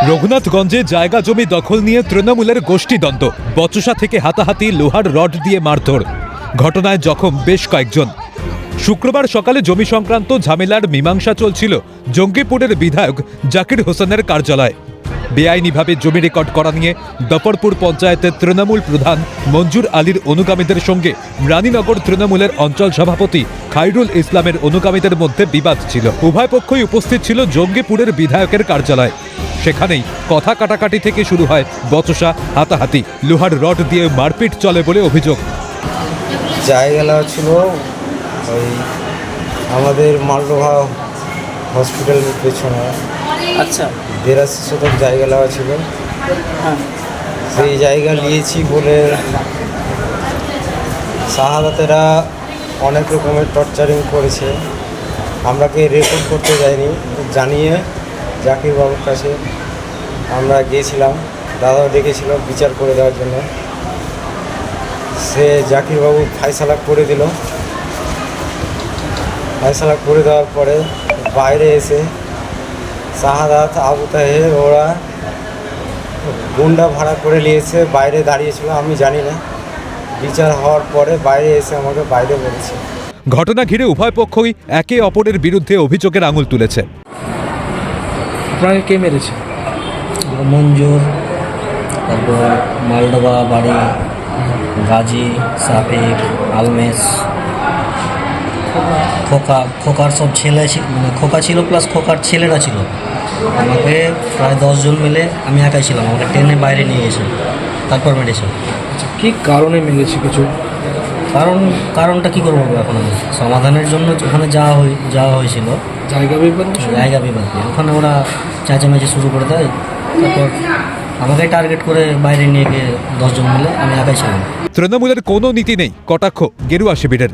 রঘুনাথগঞ্জে জায়গা জমি দখল নিয়ে তৃণমূলের গোষ্ঠীদ্বন্দ্ব, বচসা থেকে হাতাহাতি, লোহার রড দিয়ে মারধর। ঘটনায় জখম বেশ কয়েকজন। শুক্রবার সকালে জমি সংক্রান্ত ঝামেলার মীমাংসা চলছিল জঙ্গিপুরের বিধায়ক জাকির হোসেনের কার্যালয়ে। বেআইনিভাবে জমি রেকর্ড করা নিয়ে দফরপুর পঞ্চায়েতের তৃণমূল প্রধান মঞ্জুর আলীর অনুগামীদের সঙ্গে রানীনগর তৃণমূলের অঞ্চল সভাপতি খায়রুল ইসলামের অনুগামীদের মধ্যে বিবাদ ছিল। উভয় পক্ষই উপস্থিত ছিল জঙ্গিপুরের বিধায়কের কার্যালয়ে। সেখানেই কথা কাটাকাটি থেকে শুরু হয় বচসা, হাতাহাতি, লোহার রড দিয়ে মারপিট চলে বলে অভিযোগ। জায়গা ছিল ওই আমাদের মালডোভা হসপিটালের পেছনে। আচ্ছা, 82 শতক জায়গা নেওয়া ছিল। সেই জায়গা নিয়েছি বলে শাহাদাতেরা অনেক রকমের টর্চারিং করেছে। আমরাকে রেকর্ড করতে যাইনি, জানিয়ে জাকির বাবুর কাছে আমরা গিয়েছিলাম। দাদাও ডেকেছিল বিচার করে দেওয়ার জন্য। সে জাকির বাবু ফায়সালা করে দিল। ফায়সালা করে দেওয়ার পরে বাইরে এসে শাহাদাত, আবু তাহের ওরা গুন্ডা ভাড়া করে নিয়েছে, বাইরে দাঁড়িয়েছিল, আমি জানি না। বিচার হওয়ার পরে বাইরে এসে আমাকে বাইরে বলেছে। ঘটনা ঘিরে উভয় পক্ষই একে অপরের বিরুদ্ধে অভিযোগের আঙুল তুলেছে। আপনাকে কে মেরেছে? মঞ্জুর, তারপর মালডোবা বাড়ি, গাজী, সাফিক, আলমেস, খোকার সব ছেলে, মানে খোকা ছিল প্লাস খোকার ছেলেরা ছিল। আমাকে প্রায় 10 জন মিলে, আমি একাই ছিলাম, আমাকে টেনে বাইরে নিয়ে গেছে, তারপর মেরেছে। কী কারণে মেরেছে কিছু? কারণটা কী করবো এখন? আমি সমাধানের জন্য ওখানে যাওয়া হয়েছিল। জায়গা বিবাদ নিয়ে ওখানে ওরা চেঁচামেচি শুরু করে দেয়। তারপর আমাকে টার্গেট করে বাইরে নিয়ে গিয়ে 10 জন মিলে, আমি একাই ছিলাম। তৃণমূলের কোনো নীতি নেই, কটাক্ষ গেরুয়া শিবিরের।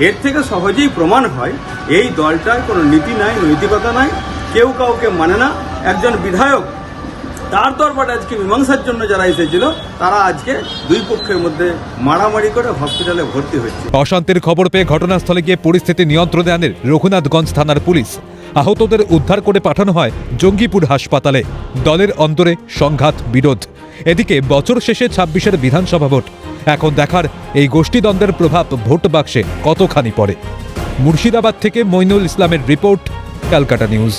এর থেকে সহজেই প্রমাণ হয় এই দলটার কোনো নীতি নাই, নৈতিকতা নাই, কেউ কাউকে মানে না। একজন বিধায়ক, তার দরবারে আজকে মীমাংসার জন্য যারা এসেছিল, তারা আজকে দুই পক্ষের মধ্যে মারামারি করে হসপিটালে ভর্তি হচ্ছে। অশান্তির খবর পেয়ে ঘটনাস্থলে গিয়ে পরিস্থিতি নিয়ন্ত্রণে আনে রঘুনাথগঞ্জ থানার পুলিশ। আহতদের উদ্ধার করে পাঠানো হয় জঙ্গিপুর হাসপাতালে। দলের অন্তরে সংঘাত, বিরোধ। এদিকে বছর শেষে 26-এর বিধানসভা ভোট। এখন দেখার এই গোষ্ঠীদ্বন্দ্বের প্রভাব ভোট বাক্সে কতখানি পড়ে। মুর্শিদাবাদ থেকে মইনুল ইসলামের রিপোর্ট, ক্যালকাটা নিউজ।